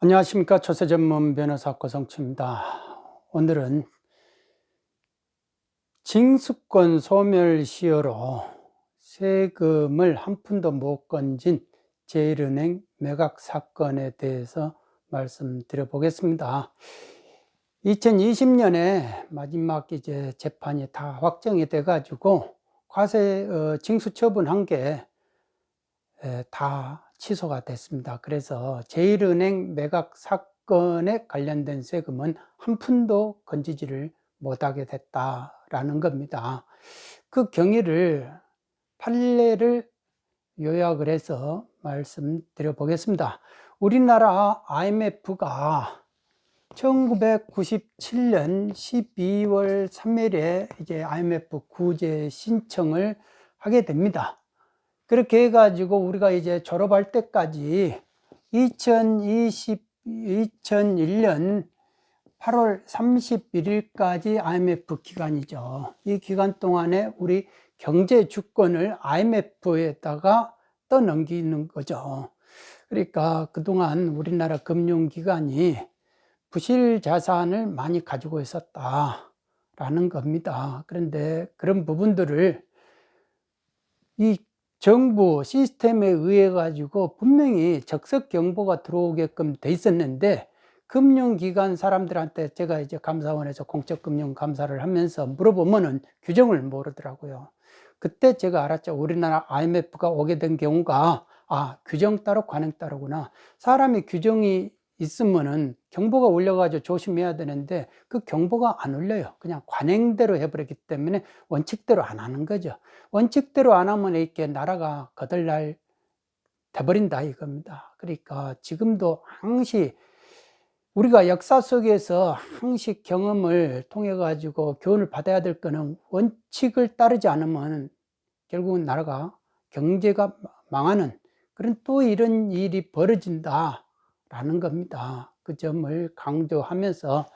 안녕하십니까. 조세 전문 변호사 고성추입니다. 오늘은 징수권 소멸시효로 세금을 한 푼도 못 건진 제1은행 매각 사건에 대해서 말씀드려 보겠습니다. 2020년에 마지막 재판이 다 확정이 돼 가지고 과세 징수 처분한 게 다 취소가 됐습니다. 그래서 제1은행 매각 사건에 관련된 세금은 한 푼도 건지지를 못하게 됐다라는 겁니다. 그 경위를 판례를 요약을 해서 말씀드려 보겠습니다. 우리나라 IMF가 1997년 12월 3일에 IMF 구제 신청을 하게 됩니다. 그렇게 해가지고 우리가 졸업할 때까지 2001년 8월 31일까지 IMF 기간이죠. 이 기간 동안에 우리 경제 주권을 IMF에다가 떠넘기는 거죠. 그러니까 그동안 우리나라 금융기관이 부실 자산을 많이 가지고 있었다라는 겁니다. 그런데 그런 부분들을 이 정부 시스템에 의해 가지고 분명히 적석 경보가 들어오게끔 돼 있었는데, 금융기관 사람들한테 제가 감사원에서 공적금융 감사를 하면서 물어보면은 규정을 모르더라고요. 그때 제가 알았죠. 우리나라 IMF가 오게 된 경우가 규정 따로 관행 따로구나. 사람이 규정이 있으면은 경보가 울려가지고 조심해야 되는데 그 경보가 안 울려요. 그냥 관행대로 해버렸기 때문에 원칙대로 안 하는 거죠. 원칙대로 안 하면 이렇게 나라가 거덜날 돼버린다 이겁니다. 그러니까 지금도 항시 우리가 역사 속에서 항시 경험을 통해 가지고 교훈을 받아야 될 거는, 원칙을 따르지 않으면 결국은 나라가 경제가 망하는 그런 또 이런 일이 벌어진다라는 겁니다. 그 점을 강조하면서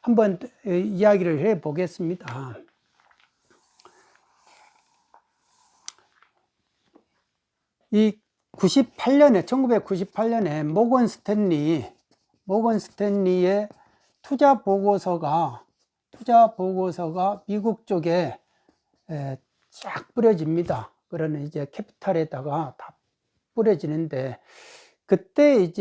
한번 이야기를 해 보겠습니다. 이 1998년에 모건 스탠리의 투자 보고서가 미국 쪽에 쫙 뿌려집니다. 그러는 캐피탈에다가 다 뿌려지는데, 그때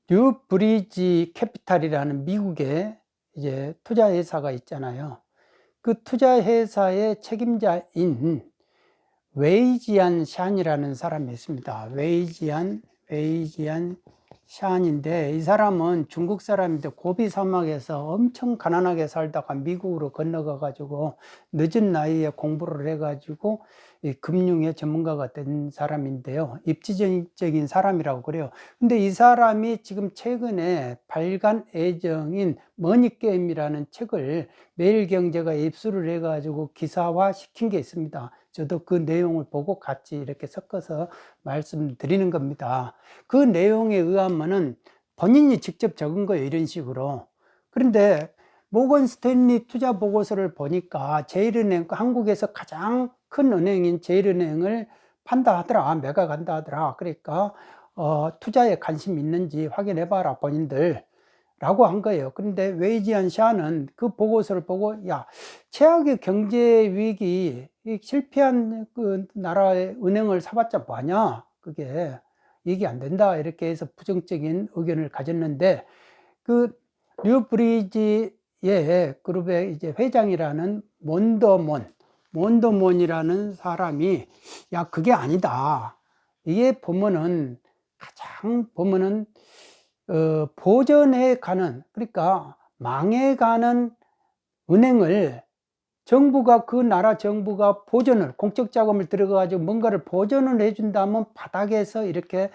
뉴브리지 캐피탈이라는 미국의 투자 회사가 있잖아요. 그 투자 회사의 책임자인 웨이지안 샨이라는 사람이 있습니다. 웨이지안 샨인데, 이 사람은 중국 사람인데 고비 사막에서 엄청 가난하게 살다가 미국으로 건너가 가지고 늦은 나이에 공부를 해 가지고 이 금융의 전문가가 된 사람인데요. 입지적인 사람이라고 그래요. 근데 이 사람이 지금 최근에 발간 애정인 머니게임이라는 책을 매일경제가 입수를 해 가지고 기사화 시킨 게 있습니다. 저도 그 내용을 보고 같이 이렇게 섞어서 말씀드리는 겁니다. 그 내용에 의하면은 본인이 직접 적은 거예요, 이런 식으로. 그런데 모건 스탠리 투자 보고서를 보니까 제1은행, 한국에서 가장 큰 은행인 제1은행을 판다 하더라, 매각한다 하더라. 그러니까 투자에 관심 있는지 확인해 봐라 본인들 라고 한 거예요. 그런데 웨이지안 샤는 그 보고서를 보고, 최악의 경제 위기, 실패한 그 나라의 은행을 사봤자 뭐하냐, 그게 이게 안 된다, 이렇게 해서 부정적인 의견을 가졌는데, 그 뉴브리지의 그룹의 회장이라는 몬더몬이라는 사람이 그게 아니다. 이게 가장 보면은 보전해 가는, 그러니까 망해가는 은행을 그 나라 정부가 공적 자금을 들어가가지고 뭔가를 보전을 해준다면 바닥에서 이렇게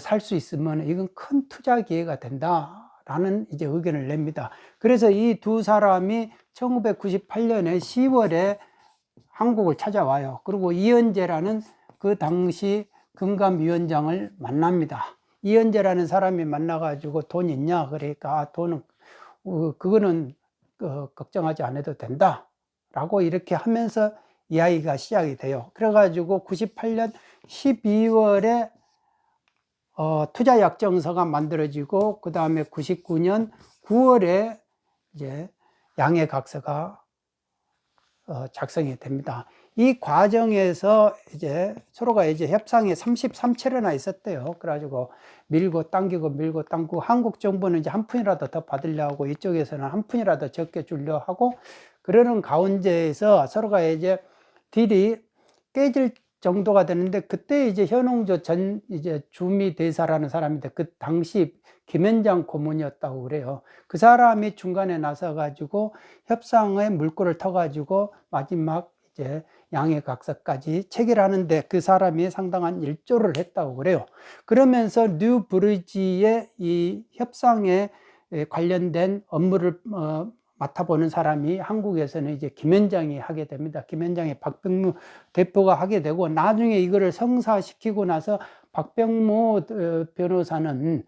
살 수 있으면 이건 큰 투자 기회가 된다라는 의견을 냅니다. 그래서 이 두 사람이 1998년에 10월에 한국을 찾아와요. 그리고 이현재라는 그 당시 금감위원장을 만납니다. 이현재라는 사람이 만나가지고 돈 있냐? 그러니까 돈은 그거는 걱정하지 않아도 된다 라고 이렇게 하면서 이야기가 시작이 돼요. 그래가지고 98년 12월에 투자 약정서가 만들어지고, 그 다음에 99년 9월에 이제 양해각서가 작성이 됩니다. 이 과정에서 이제 서로가 이제 협상이 33차례나 있었대요. 그래가지고 밀고 당기고 한국 정부는 이제 한 푼이라도 더 받으려고, 이쪽에서는 한 푼이라도 적게 주려 하고, 그러는 가운데에서 서로가 이제 딜이 깨질 정도가 되는데, 그때 이제 현홍조 전 이제 주미대사라는 사람인데, 그 당시 김현장 고문이었다고 그래요. 그 사람이 중간에 나서 가지고 협상의 물꼬를 터 가지고 마지막 이제 양해각서까지 체결하는데 그 사람이 상당한 일조를 했다고 그래요. 그러면서 뉴브리지의 이 협상에 관련된 업무를 맡아보는 사람이 한국에서는 이제 김현장이 하게 됩니다. 김현장이 박병무 대표가 하게 되고, 나중에 이거를 성사시키고 나서 박병무 변호사는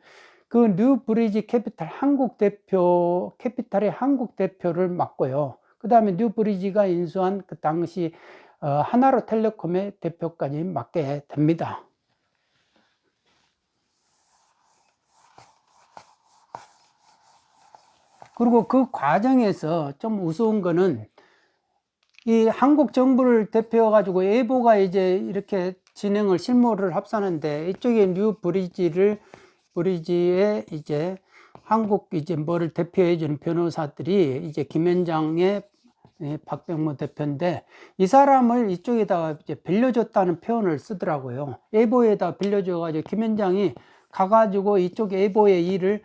그 뉴브리지 캐피탈 한국 대표, 캐피탈의 한국 대표를 맡고요. 그 다음에 뉴브리지가 인수한 그 당시 하나로텔레콤의 대표까지 맡게 됩니다. 그리고 그 과정에서 좀 우스운 거는, 이 한국 정부를 대표해 가지고 에보가 이제 이렇게 진행을 실무를 합사하는데, 이쪽에 브리지에 이제 한국 이제 뭐를 대표해 주는 변호사들이 이제 김현장의 박병무 대표인데, 이 사람을 이쪽에다가 이제 빌려줬다는 표현을 쓰더라고요. 에보에다 빌려줘가지고 김현장이 가가지고 이쪽 에보의 일을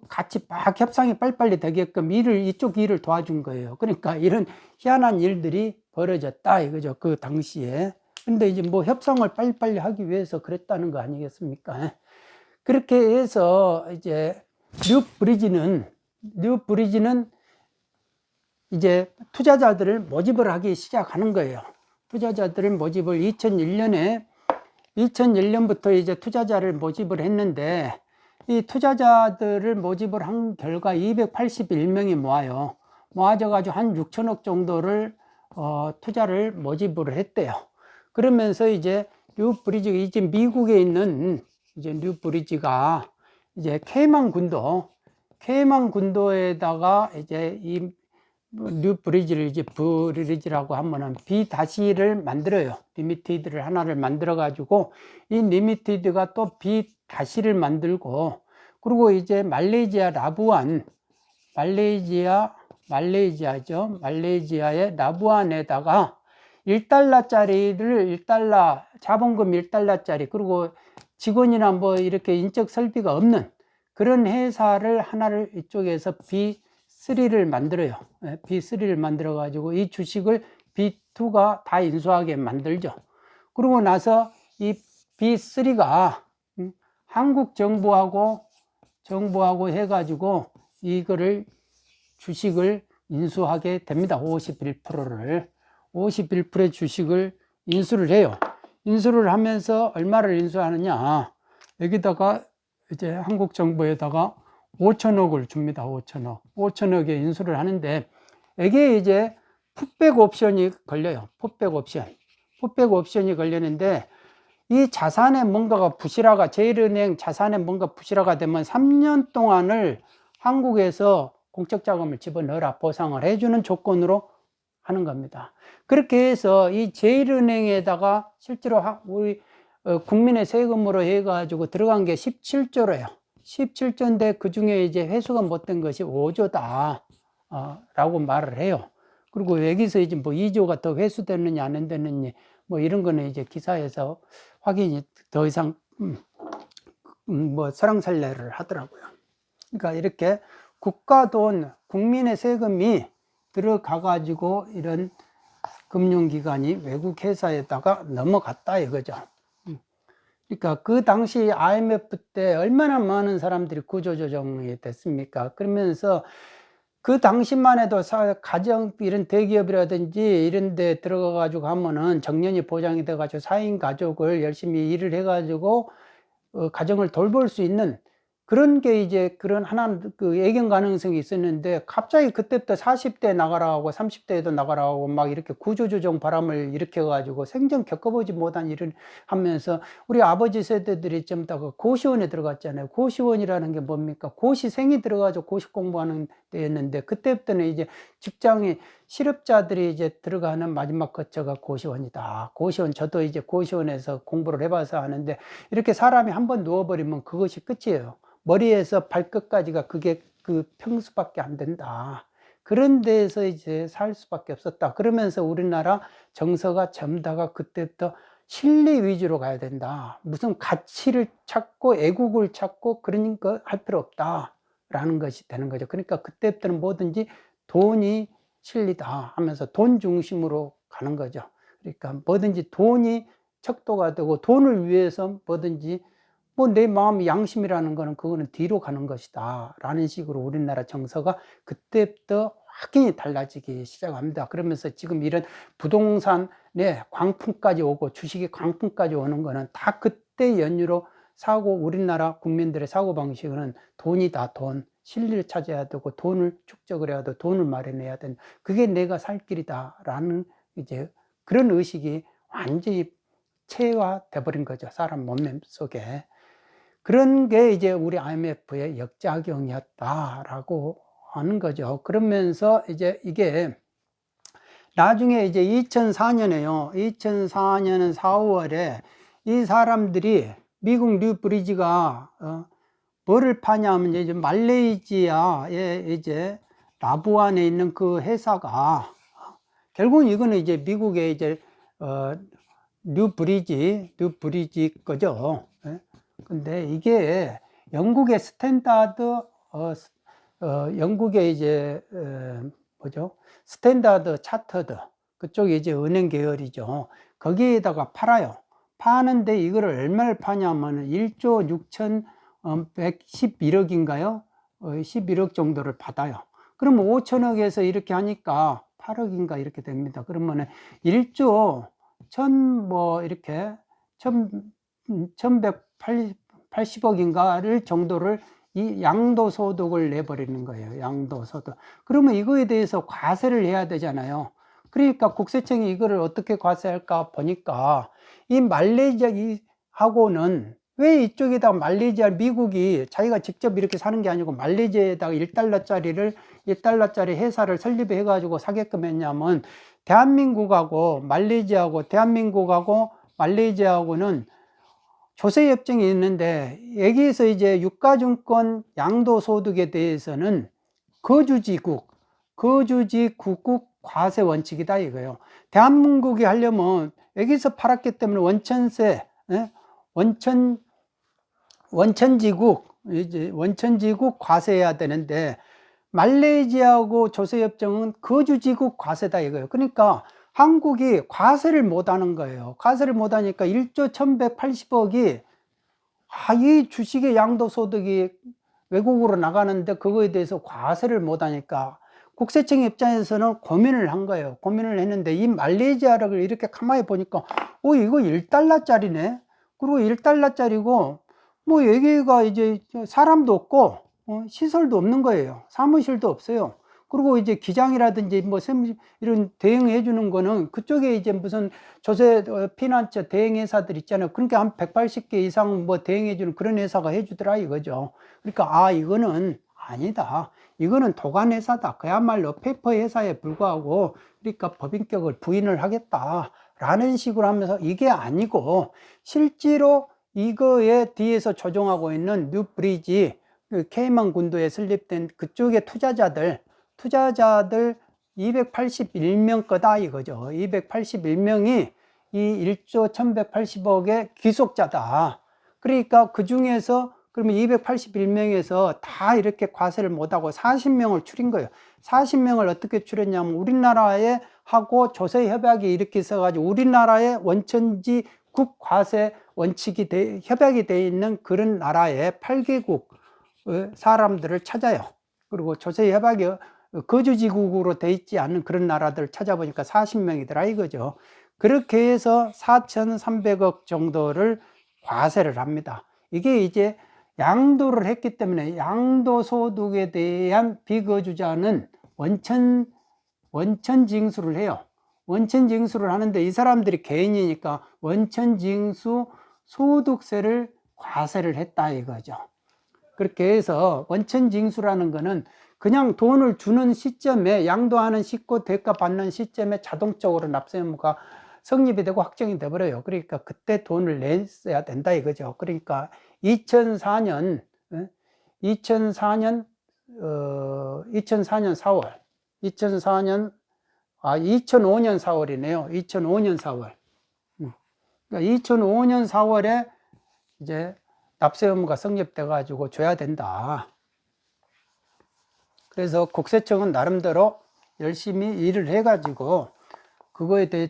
같이 막 협상이 빨리빨리 되게끔 이쪽 일을 도와준 거예요. 그러니까 이런 희한한 일들이 벌어졌다 이거죠, 그 당시에. 근데 이제 뭐 협상을 빨리빨리 하기 위해서 그랬다는 거 아니겠습니까? 그렇게 해서 이제 뉴브리지는 이제 투자자들을 모집을 하기 시작하는 거예요. 투자자들을 모집을 2001년부터 이제 투자자를 모집을 했는데, 이 투자자들을 모집을 한 결과 281명이 모아져 가지고 한 6천억 정도를 투자를 모집을 했대요. 그러면서 이제 뉴브리지가 이제 미국에 있는 이제 뉴브리지가 이제 케이만 군도에다가 이제 이 뉴브리지를 이제 브리지라고 하면은 B-를 만들어요. 리미티드를 하나를 만들어 가지고, 이 리미티드가 또 B-를 만들고, 그리고 이제 말레이시아 라부안, 말레이시아죠. 말레이시아의 라부안에다가 1달러짜리를 자본금 1달러짜리, 그리고 직원이나 뭐 이렇게 인적 설비가 없는 그런 회사를 하나를 이쪽에서 B3를 만들어요. B3를 만들어 가지고 이 주식을 B2가 다 인수하게 만들죠. 그러고 나서 이 B3가 한국 정부하고 해 가지고 이거를 주식을 인수하게 됩니다. 51%의 주식을 인수를 해요. 인수를 하면서 얼마를 인수하느냐, 여기다가 이제 한국 정부에다가 5천억을 줍니다. 5천억에 인수를 하는데, 이게 이제 풋백 옵션이 걸려요. 풋백 옵션이 걸리는데, 이 자산에 뭔가가 제일은행 자산에 뭔가 부실화가 되면 3년 동안을 한국에서 공적 자금을 집어넣어라, 보상을 해주는 조건으로 하는 겁니다. 그렇게 해서 이 제일은행에다가 실제로 우리 국민의 세금으로 해가지고 들어간 게 17조래요. 17조인데 그 중에 이제 회수가 못된 것이 5조다 라고 말을 해요. 그리고 여기서 이제 뭐 2조가 더 회수됐느냐 안 됐느냐 뭐 이런 거는 이제 기사에서 확인이 더 이상 뭐 설왕설래를 하더라고요. 그러니까 이렇게 국가 돈, 국민의 세금이 들어가 가지고 이런 금융기관이 외국 회사에다가 넘어갔다 이거죠. 그러니까 그 당시 IMF 때 얼마나 많은 사람들이 구조조정이 됐습니까? 그러면서 그 당시만 해도 가정 이런 대기업이라든지 이런 데 들어가 가지고 하면은 정년이 보장이 돼 가지고 4인 가족을 열심히 일을 해 가지고 가정을 돌볼 수 있는 그런 게 이제 그런 하나 그 예견 가능성이 있었는데 갑자기 그때부터 40대 나가라고 30대에도 나가라고 막 이렇게 구조조정 바람을 일으켜 가지고 생전 겪어보지 못한 일을 하면서 우리 아버지 세대들이 좀 다 그 고시원에 들어갔잖아요. 고시원이라는 게 뭡니까? 고시생이 들어가서 고시 공부하는 데였는데 그때부터는 이제 직장이 실업자들이 이제 들어가는 마지막 거처가 고시원이다. 고시원, 저도 이제 고시원에서 공부를 해봐서 아는데 이렇게 사람이 한번 누워버리면 그것이 끝이에요. 머리에서 발끝까지가 그게 그 평수밖에 안 된다. 그런 데에서 이제 살 수밖에 없었다. 그러면서 우리나라 정서가 점다가 그때부터 실리 위주로 가야 된다. 무슨 가치를 찾고 애국을 찾고 그런 거 할 필요 없다. 라는 것이 되는 거죠. 그러니까 그때부터는 뭐든지 돈이 실리다 하면서 돈 중심으로 가는 거죠. 그러니까 뭐든지 돈이 척도가 되고 돈을 위해서 뭐든지 뭐 내 마음 양심이라는 거는 그거는 뒤로 가는 것이다 라는 식으로 우리나라 정서가 그때부터 확연히 달라지기 시작합니다. 그러면서 지금 이런 부동산의 광풍까지 오고 주식의 광풍까지 오는 거는 다 그때 연유로 사고, 우리나라 국민들의 사고방식은 돈이다. 돈, 실리를 찾아야 되고 돈을 축적을 해야 되고 돈을 마련해야 된다. 그게 내가 살 길이다 라는 이제 그런 의식이 완전히 체화돼 버린 거죠. 사람 몸 속에. 그런 게 이제 우리 IMF의 역작용이었다라고 하는 거죠. 그러면서 이제 이게 나중에 이제 2004년에요. 2004년 4월에 이 사람들이 미국 뉴브리지가 뭐를 파냐면 이제 말레이시아에 이제 라부안에 있는 그 회사가 결국은 이거는 이제 미국의 이제 뉴브리지 거죠. 근데 이게 영국의 스탠다드 영국의 이제 뭐죠? 스탠다드 차터드 그쪽이 이제 은행 계열이죠. 거기에다가 팔아요. 파는데 이거를 얼마를 파냐면 1조 6,111억인가요? 11억 정도를 받아요. 그러면 5천억에서 이렇게 하니까 8억인가 이렇게 됩니다. 그러면은 1조 1,000뭐 이렇게 1,180억인가를 정도를 이 양도소득을 내버리는 거예요. 양도소득. 그러면 이거에 대해서 과세를 해야 되잖아요. 그러니까 국세청이 이거를 어떻게 과세할까 보니까 이 말레이시아하고는 왜 이쪽에다가 말레이시아 미국이 자기가 직접 이렇게 사는 게 아니고 말레이시아에다가 1달러짜리 회사를 설립해 가지고 사게끔 했냐면 대한민국하고 말레이시아하고는 조세협정이 있는데 여기에서 이제 유가증권 양도소득에 대해서는 거주지국 과세 원칙이다 이거예요. 대한민국이 하려면 여기서 팔았기 때문에 원천세, 원천지국 과세해야 되는데 말레이시아하고 조세협정은 거주지국 과세다 이거예요. 그러니까 한국이 과세를 못하는 거예요. 과세를 못하니까 1조 1180억이 이 주식의 양도소득이 외국으로 나가는데 그거에 대해서 과세를 못하니까 국세청 입장에서는 고민을 한 거예요. 고민을 했는데 이 말레이시아를 이렇게 가만히 보니까 이거 1달러짜리네. 그리고 1달러짜리고 뭐 여기가 이제 사람도 없고 시설도 없는 거예요. 사무실도 없어요. 그리고 이제 기장이라든지 뭐 이런 대응해 주는 거는 그쪽에 이제 무슨 조세 피난처 대행회사들 있잖아요. 그러니까 한 180개 이상 뭐 대행해 주는 그런 회사가 해 주더라 이거죠. 그러니까 이거는 아니다. 이거는 도관 회사다. 그야말로 페이퍼 회사에 불과하고 그러니까 법인격을 부인을 하겠다라는 식으로 하면서 이게 아니고 실제로 이거에 뒤에서 조종하고 있는 뉴브리지 그 케이만 군도에 설립된 그쪽의 투자자들 281명 거다 이거죠. 281명이 이 1조 1180억의 귀속자다. 그러니까 그 중에서 그러면 281명에서 다 이렇게 과세를 못하고 40명을 줄인 거예요. 40명을 어떻게 줄였냐면 우리나라에 하고 조세협약이 이렇게 있어가지고 우리나라의 원천지 국 과세 원칙이 협약이 되어 있는 그런 나라의 8개국 사람들을 찾아요. 그리고 조세협약이 거주지국으로 돼 있지 않은 그런 나라들 찾아보니까 40명이더라 이거죠. 그렇게 해서 4,300억 정도를 과세를 합니다. 이게 이제 양도를 했기 때문에 양도소득에 대한 비거주자는 원천징수를 해요. 원천징수를 하는데 이 사람들이 개인이니까 원천징수 소득세를 과세를 했다 이거죠. 그렇게 해서 원천징수라는 거는 그냥 돈을 주는 시점에, 양도하는 시고 대가 받는 시점에 자동적으로 납세 의무가 성립이 되고 확정이 돼버려요. 그러니까 그때 돈을 냈어야 된다 이거죠. 그러니까 2004년 4월 2005년 4월이네요. 2005년 4월. 그러니까 2005년 4월에 이제 납세 의무가 성립돼 가지고 줘야 된다. 그래서 국세청은 나름대로 열심히 일을 해 가지고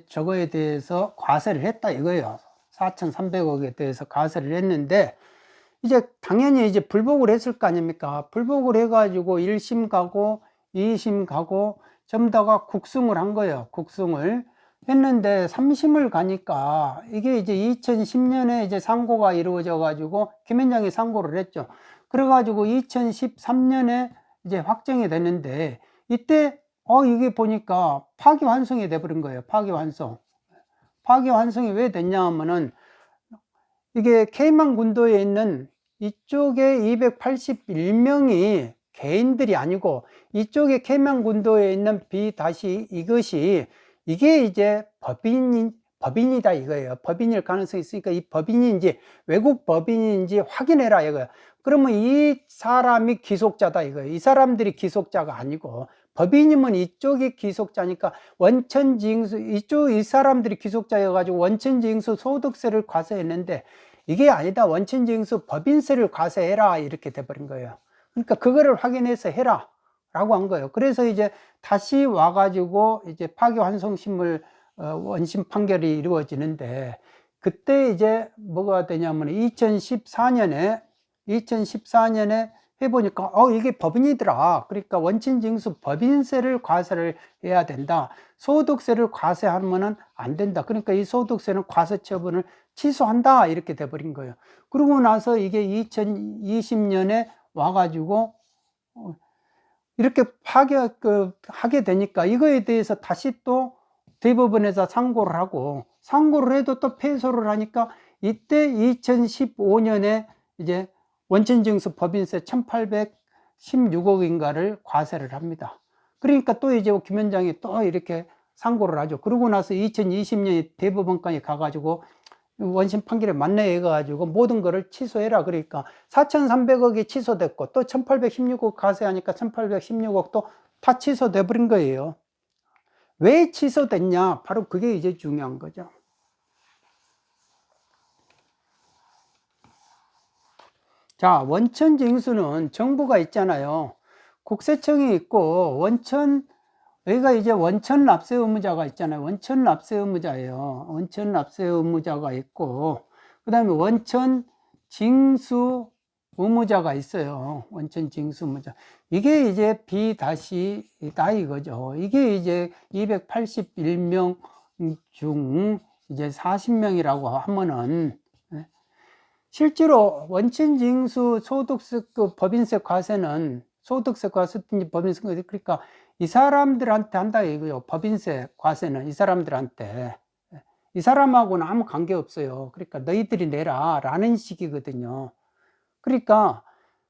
저거에 대해서 과세를 했다 이거예요. 4,300억에 대해서 과세를 했는데, 이제 당연히 이제 불복을 했을 거 아닙니까? 불복을 해가지고 1심 가고 2심 가고 전부 다가 국승을 한 거예요. 국승을 했는데 3심을 가니까 이게 이제 2010년에 이제 상고가 이루어져 가지고 김현장이 상고를 했죠. 그래가지고 2013년에 이제 확정이 됐는데, 이때 이게 보니까 파기환송이 돼버린 거예요. 파기환송이 왜 됐냐 하면은, 이게 케이만 군도에 있는 이쪽에 281명이 개인들이 아니고, 이쪽에 케이만 군도에 있는 이게 이제 법인이다 이거예요. 법인일 가능성이 있으니까 이 법인인지 외국 법인인지 확인해라 이거예요. 그러면 이 사람이 기속자다 이거예요. 이 사람들이 기속자가 아니고, 법인이면 이쪽이 기속자니까 원천징수, 이 사람들이 기속자여가지고 원천징수 소득세를 과세했는데, 이게 아니다. 원천징수 법인세를 과세해라 이렇게 돼버린 거예요. 그러니까 그거를 확인해서 해라 라고 한 거예요. 그래서 이제 다시 와가지고 이제 파기환송심을 원심 판결이 이루어지는데, 그때 이제 뭐가 되냐면 2014년에 해보니까 이게 법인이더라. 그러니까 원천징수 법인세를 과세를 해야 된다. 소득세를 과세하면은 안 된다. 그러니까 이 소득세는 과세 처분을 취소한다 이렇게 돼버린 거예요. 그러고 나서 이게 2020년에 와가지고 이렇게 하게 되니까 이거에 대해서 다시 또 대법원에서 상고를 해도 또 패소를 하니까, 이때 2015년에 이제 원천징수 법인세 1816억인가를 과세를 합니다. 그러니까 또 이제 김현장이 또 이렇게 상고를 하죠. 그러고 나서 2020년에 대법원까지 가가지고 원심 판결에 만회해 가지고 모든 거를 취소해라. 그러니까 4,300억이 취소됐고, 또 1816억 과세하니까 1816억도 다 취소돼 버린 거예요. 왜 취소됐냐? 바로 그게 이제 중요한 거죠. 자, 원천징수는 정부가 있잖아요. 국세청이 있고, 여기가 이제 원천납세 의무자가 있잖아요. 원천납세 의무자예요. 원천납세 의무자가 있고, 그 다음에 원천징수 의무자가 있어요. 원천징수 의무자. 이게 이제 B-이다 이거죠. 이게 이제 281명 중 이제 40명이라고 하면은, 실제로 원천징수 소득세 법인세 과세는 소득세 과세든지 법인세 과세, 그러니까 이 사람들한테 한다 이거요. 법인세 과세는 이 사람들한테, 이 사람하고는 아무 관계 없어요. 그러니까 너희들이 내라 라는 식이거든요. 그러니까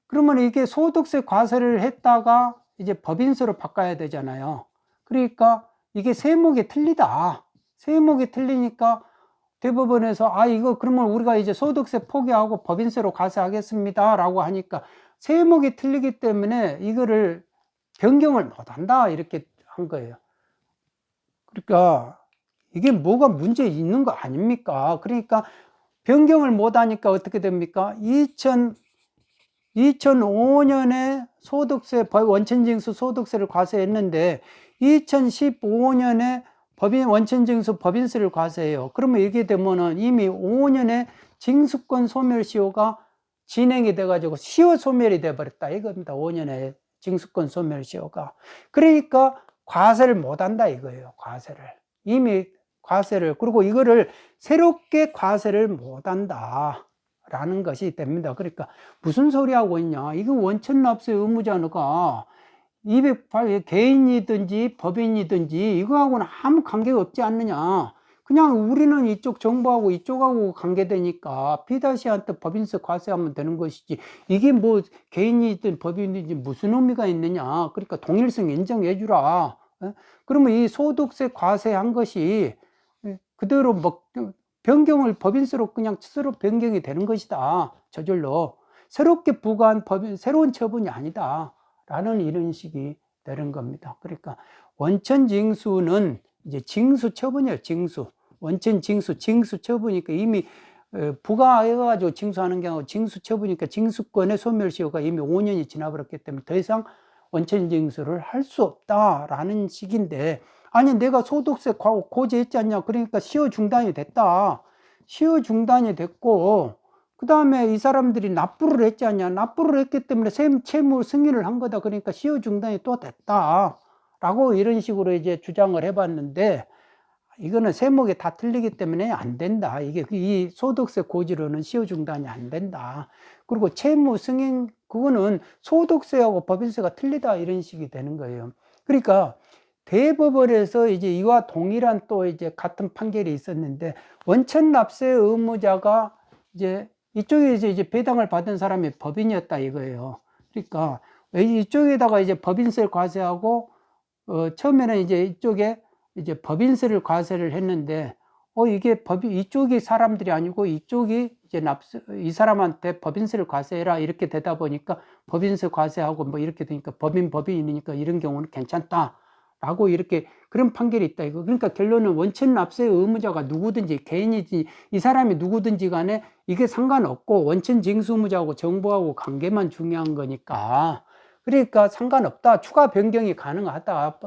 그러면 이게 소득세 과세를 했다가 이제 법인세로 바꿔야 되잖아요. 그러니까 이게 세목이 틀리다. 세목이 틀리니까 대법원에서 이거 그러면 우리가 이제 소득세 포기하고 법인세로 과세하겠습니다 라고 하니까, 세목이 틀리기 때문에 이거를 변경을 못한다 이렇게 한 거예요. 그러니까 이게 뭐가 문제 있는 거 아닙니까? 그러니까 변경을 못하니까 어떻게 됩니까? 2005년에 원천징수 소득세를 과세했는데 2015년에 원천징수 법인세를 과세해요. 그러면 이게 되면은 이미 5년에 징수권 소멸시효가 진행이 돼가지고 시효 소멸이 돼버렸다 이겁니다. 5년에 징수권 소멸시효가. 그러니까 과세를 못한다 이거예요. 이미 과세를, 그리고 이거를 새롭게 과세를 못한다 라는 것이 됩니다. 그러니까 무슨 소리 하고 있냐. 이거 원천납세 의무자가 208 개인이든지 법인이든지 이거하고는 아무 관계가 없지 않느냐. 그냥 우리는 이쪽 정부하고 이쪽하고 관계되니까 P-한테 법인세 과세하면 되는 것이지 이게 뭐 개인이든 법인이든지 무슨 의미가 있느냐. 그러니까 동일성 인정해 주라. 그러면 이 소득세 과세한 것이 그대로 뭐 변경을 법인세로 그냥 스스로 변경이 되는 것이다. 저절로 새롭게 부과한 법인 새로운 처분이 아니다 라는 이런 식이 되는 겁니다. 그러니까 원천 징수는 이제 징수 처분이에요. 징수 원천 징수 처분이니까 이미 부과해가지고 징수하는 게 아니고 징수 처분이니까 징수권의 소멸시효가 이미 5년이 지나버렸기 때문에 더 이상 원천 징수를 할 수 없다라는 식인데, 아니 내가 소득세 고지했지 않냐. 그러니까 시효 중단이 됐다. 시효 중단이 됐고 그 다음에 이 사람들이 납부를 했지 않냐. 납부를 했기 때문에 채무 승인을 한 거다. 그러니까 시효 중단이 또 됐다 라고 이런 식으로 이제 주장을 해봤는데, 이거는 세목이 다 틀리기 때문에 안 된다. 이게 이 소득세 고지로는 시효 중단이 안 된다. 그리고 채무 승인 그거는 소득세하고 법인세가 틀리다 이런 식이 되는 거예요. 그러니까 대법원에서 이제 이와 동일한 또 이제 같은 판결이 있었는데, 원천 납세 의무자가 이제 이쪽에서 이제 배당을 받은 사람이 법인이었다 이거예요. 그러니까 이쪽에다가 이제 법인세를 과세하고 처음에는 이제 이쪽에 이제 법인세를 과세를 했는데 이게 이쪽이 사람들이 아니고 이쪽이 이제 이 사람한테 법인세를 과세해라 이렇게 되다 보니까 법인세 과세하고 뭐 이렇게 되니까 법인이니까 이런 경우는 괜찮다 라고 이렇게 그런 판결이 있다 이거. 그러니까 결론은 원천 납세 의무자가 누구든지 개인이지 이 사람이 누구든지 간에 이게 상관없고 원천 징수 의무자하고 정부하고 관계만 중요한 거니까, 그러니까 상관없다. 추가 변경이 가능하다.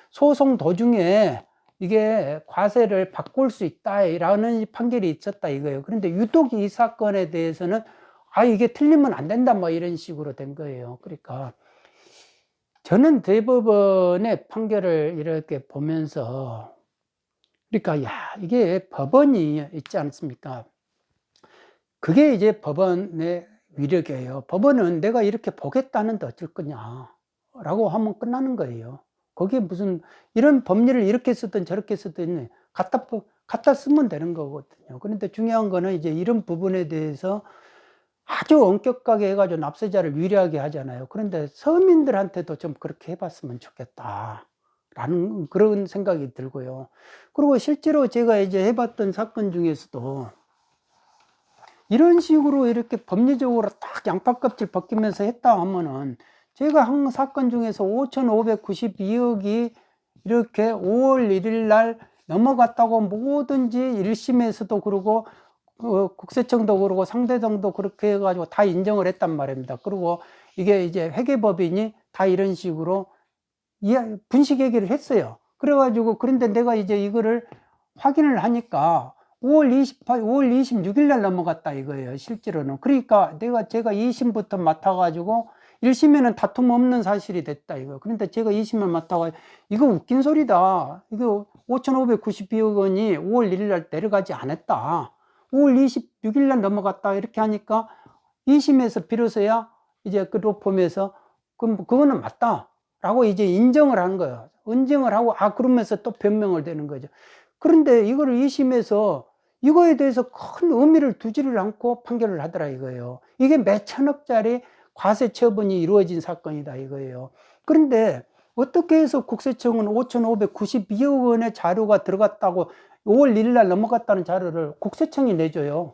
소송 도중에 이게 과세를 바꿀 수 있다라는 판결이 있었다 이거예요. 그런데 유독 이 사건에 대해서는 이게 틀리면 안 된다 뭐 이런 식으로 된 거예요. 그러니까 저는 대법원의 판결을 이렇게 보면서 그러니까 이게 법원이 있지 않습니까? 그게 이제 법원의 위력이에요. 법원은 내가 이렇게 보겠다는데 어쩔 거냐 라고 하면 끝나는 거예요. 거기에 무슨 이런 법리를 이렇게 쓰든 저렇게 쓰든 갖다 쓰면 되는 거거든요. 그런데 중요한 거는 이제 이런 부분에 대해서 아주 엄격하게 해가지고 납세자를 유리하게 하잖아요. 그런데 서민들한테도 좀 그렇게 해봤으면 좋겠다 라는 그런 생각이 들고요. 그리고 실제로 제가 이제 해봤던 사건 중에서도 이런 식으로 이렇게 법리적으로 딱 양파껍질 벗기면서 했다 하면은, 제가 한 사건 중에서 5,592억이 이렇게 5월 1일 날 넘어갔다고 뭐든지 1심에서도 그러고 국세청도 그러고 상대정도 그렇게 해가지고 다 인정을 했단 말입니다. 그리고 이게 이제 회계법인이 다 이런 식으로 분식 얘기를 했어요. 그래가지고 그런데 내가 이제 이거를 확인을 하니까 5월 26일 날 넘어갔다 이거예요, 실제로는. 그러니까 제가 2심부터 맡아가지고 1심에는 다툼 없는 사실이 됐다 이거. 그런데 제가 2심을 맡아가지고 이거 웃긴 소리다. 이거 5,592억 원이 5월 1일 날 내려가지 않았다. 5월 26일 날 넘어갔다 이렇게 하니까 2심에서 비로소야 이제 그 로펌에서 그거는 맞다 라고 이제 인정을 한 거예요. 인정을 하고 그러면서 또 변명을 되는 거죠. 그런데 이거를 2심에서 이거에 대해서 큰 의미를 두지를 않고 판결을 하더라 이거예요. 이게 몇 천억짜리 과세 처분이 이루어진 사건이다 이거예요. 그런데 어떻게 해서 국세청은 5,592억 원의 자료가 들어갔다고 5월 1일 날 넘어갔다는 자료를 국세청이 내줘요.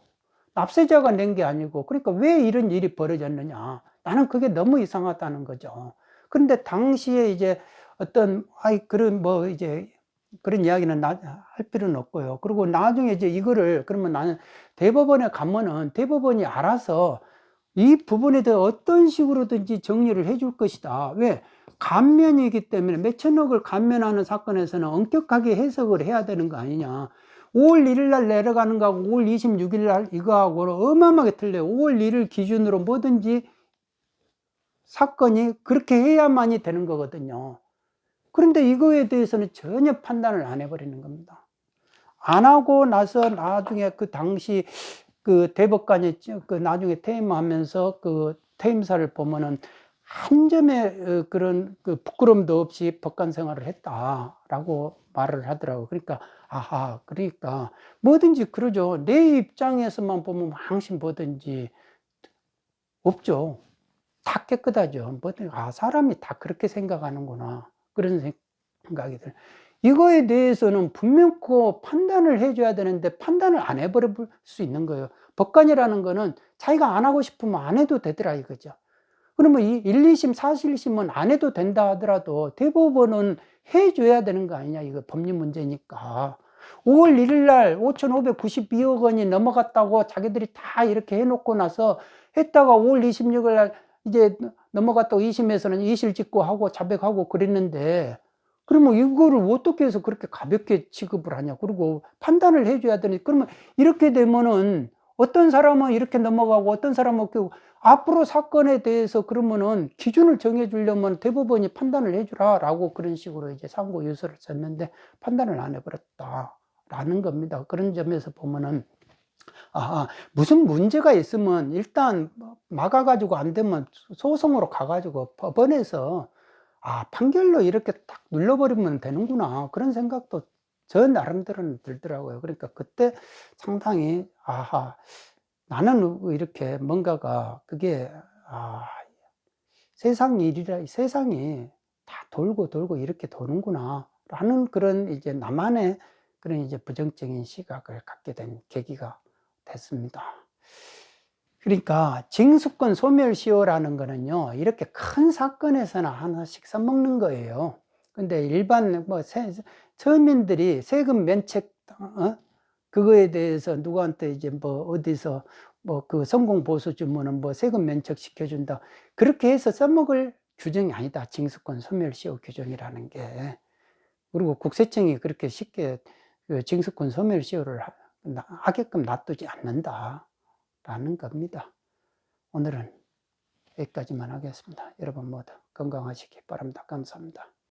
납세자가 낸 게 아니고. 그러니까 왜 이런 일이 벌어졌느냐. 나는 그게 너무 이상하다는 거죠. 그런데 당시에 이제 그런 이야기는 할 필요는 없고요. 그리고 나중에 이제 이거를 그러면 나는 대법원에 가면은 대법원이 알아서 이 부분에 대해 어떤 식으로든지 정리를 해줄 것이다. 왜? 감면이기 때문에 몇천억을 감면하는 사건에서는 엄격하게 해석을 해야 되는 거 아니냐. 5월 1일 날 내려가는 거하고 5월 26일 날 이거하고는 어마어마하게 틀려요. 5월 1일 기준으로 뭐든지 사건이 그렇게 해야만이 되는 거거든요. 그런데 이거에 대해서는 전혀 판단을 안 해버리는 겁니다. 안 하고 나서 나중에 그 당시 그 대법관이 그 나중에 퇴임하면서 그 퇴임사를 보면은 한 점의 그런 그 부끄럼도 없이 법관 생활을 했다라고 말을 하더라고요. 그러니까 아하, 그러니까 뭐든지 그러죠. 내 입장에서만 보면 항상 뭐든지 없죠. 다 깨끗하죠. 뭐든 사람이 다 그렇게 생각하는구나, 그런 생각이 들어요. 이거에 대해서는 분명코 판단을 해 줘야 되는데 판단을 안 해 버릴 수 있는 거예요. 법관이라는 거는 자기가 안 하고 싶으면 안 해도 되더라 이거죠. 그러면 이 1, 2심, 사실심은 안 해도 된다 하더라도 대법원은 해 줘야 되는 거 아니냐, 이거 법률 문제니까. 5월 1일 날 5,592억 원이 넘어갔다고 자기들이 다 이렇게 해 놓고 나서 했다가 5월 26일 날 이제 넘어갔다고 2심에서는 이실직고하고 자백하고 그랬는데, 그러면 이거를 어떻게 해서 그렇게 가볍게 취급을 하냐. 그리고 판단을 해 줘야 되니, 그러면 이렇게 되면은 어떤 사람은 이렇게 넘어가고 어떤 사람은 그 앞으로 사건에 대해서 그러면은 기준을 정해 주려면 대법원이 판단을 해 주라라고 그런 식으로 이제 상고 유서를 썼는데 판단을 안 해 버렸다라는 겁니다. 그런 점에서 보면은 무슨 문제가 있으면 일단 막아 가지고 안 되면 소송으로 가 가지고 법원에서 판결로 이렇게 딱 눌러 버리면 되는구나, 그런 생각도 저 나름대로는 들더라고요. 그러니까 그때 상당히 나는 이렇게 뭔가가 그게 세상 일이라, 세상이 다 돌고 돌고 이렇게 도는구나라는 그런 이제 나만의 그런 이제 부정적인 시각을 갖게 된 계기가 됐습니다. 그러니까 징수권 소멸시효라는 거는요, 이렇게 큰 사건에서나 하나씩 써먹는 거예요. 근데 일반 서민들이 세금 면책, 그거에 대해서 누구한테 이제 어디서 그 성공보수 주면은 세금 면책 시켜준다, 그렇게 해서 써먹을 규정이 아니다, 징수권 소멸시효 규정이라는 게. 그리고 국세청이 그렇게 쉽게 그 징수권 소멸시효를 하게끔 놔두지 않는다라는 겁니다. 오늘은 여기까지만 하겠습니다. 여러분 모두 건강하시기 바랍니다. 감사합니다.